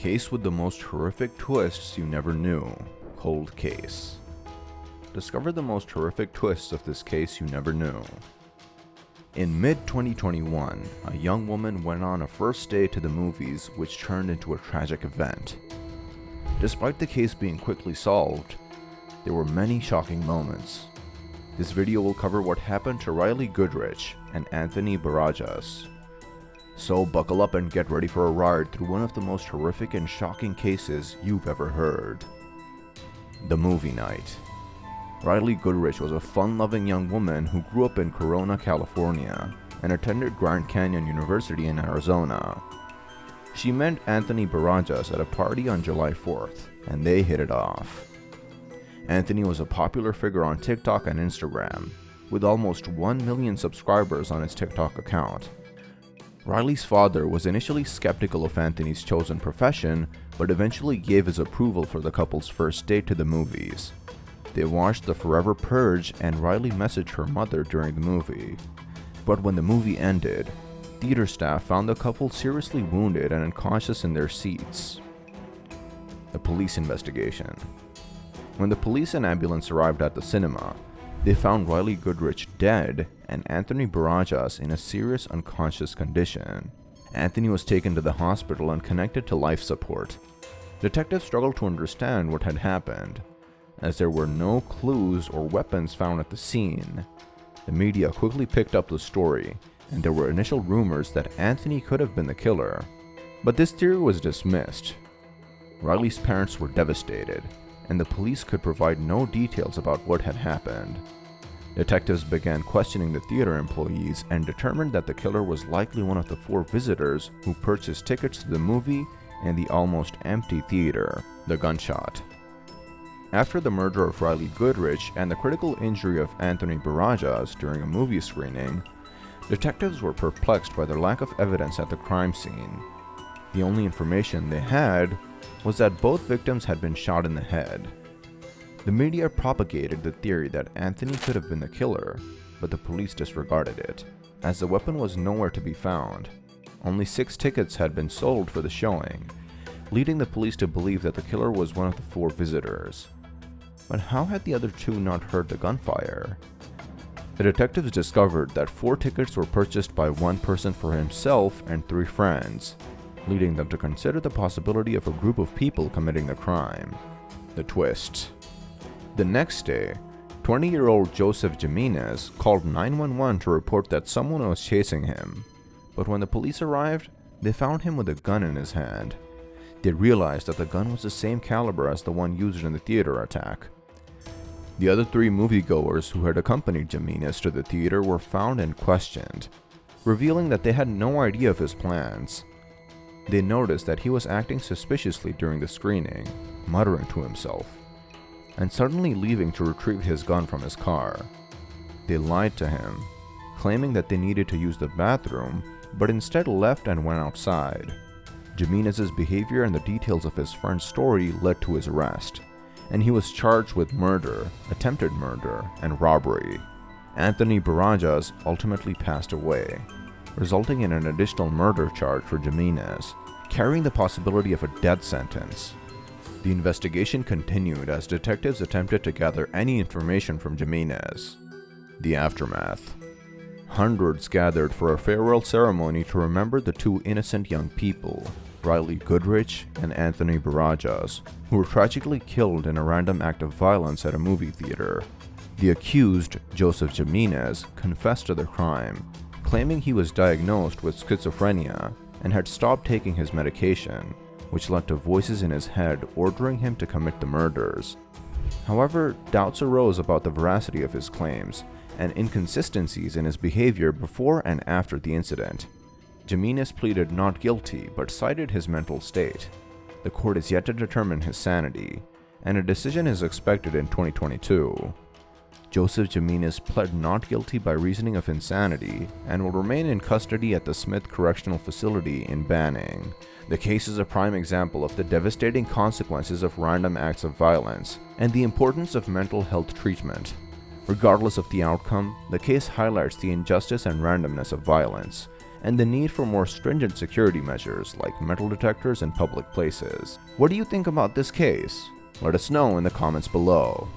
Case with the most horrific twists you never knew. Cold case. Discover the most horrific twists of this case you never knew. In mid-2021, a young woman went on a first date to the movies, which turned into a tragic event. Despite the case being quickly solved, there were many shocking moments. This video will cover what happened to Rylee Goodrich and Anthony Barajas. So buckle up and get ready for a ride through one of the most horrific and shocking cases you've ever heard. The movie night. Rylee Goodrich was a fun-loving young woman who grew up in Corona, California, and attended Grand Canyon University in Arizona. She met Anthony Barajas at a party on July 4th, and they hit it off. Anthony was a popular figure on TikTok and Instagram, with almost 1 million subscribers on his TikTok account. Rylee's father was initially skeptical of Anthony's chosen profession, but eventually gave his approval for the couple's first date to the movies. They watched The Forever Purge, and Rylee messaged her mother during the movie. But when the movie ended, theater staff found the couple seriously wounded and unconscious in their seats. The police investigation. When the police and ambulance arrived at the cinema, they found Rylee Goodrich dead and Anthony Barajas in a serious unconscious condition. Anthony was taken to the hospital and connected to life support. Detectives struggled to understand what had happened, as there were no clues or weapons found at the scene. The media quickly picked up the story, and there were initial rumors that Anthony could have been the killer. But this theory was dismissed. Rylee's parents were devastated, and the police could provide no details about what had happened. Detectives began questioning the theater employees and determined that the killer was likely one of the 4 visitors who purchased tickets to the movie and the almost empty theater. The gunshot. After the murder of Rylee Goodrich and the critical injury of Anthony Barajas during a movie screening, detectives were perplexed by the lack of evidence at the crime scene. The only information they had was that both victims had been shot in the head. The media propagated the theory that Anthony could have been the killer, but the police disregarded it, as the weapon was nowhere to be found. Only 6 tickets had been sold for the showing, leading the police to believe that the killer was one of the 4 visitors. But how had the other 2 not heard the gunfire? The detectives discovered that 4 tickets were purchased by one person for himself and 3 friends, leading them to consider the possibility of a group of people committing the crime. The twist. The next day, 20-year-old Joseph Jimenez called 911 to report that someone was chasing him. But when the police arrived, they found him with a gun in his hand. They realized that the gun was the same caliber as the one used in the theater attack. The other 3 moviegoers who had accompanied Jimenez to the theater were found and questioned, revealing that they had no idea of his plans. They noticed that he was acting suspiciously during the screening, muttering to himself, and suddenly leaving to retrieve his gun from his car. They lied to him, claiming that they needed to use the bathroom, but instead left and went outside. Jimenez's behavior and the details of his friend's story led to his arrest, and he was charged with murder, attempted murder, and robbery. Anthony Barajas ultimately passed away, resulting in an additional murder charge for Jimenez, carrying the possibility of a death sentence. The investigation continued as detectives attempted to gather any information from Jimenez. The aftermath. Hundreds gathered for a farewell ceremony to remember the 2 innocent young people, Rylee Goodrich and Anthony Barajas, who were tragically killed in a random act of violence at a movie theater. The accused, Joseph Jimenez, confessed to the crime, claiming he was diagnosed with schizophrenia and had stopped taking his medication, which led to voices in his head ordering him to commit the murders. However, doubts arose about the veracity of his claims and inconsistencies in his behavior before and after the incident. Jimenez pleaded not guilty but cited his mental state. The court is yet to determine his sanity, and a decision is expected in 2022. Joseph Jimenez pled not guilty by reasoning of insanity and will remain in custody at the Smith Correctional Facility in Banning. The case is a prime example of the devastating consequences of random acts of violence and the importance of mental health treatment. Regardless of the outcome, the case highlights the injustice and randomness of violence and the need for more stringent security measures like metal detectors in public places. What do you think about this case? Let us know in the comments below.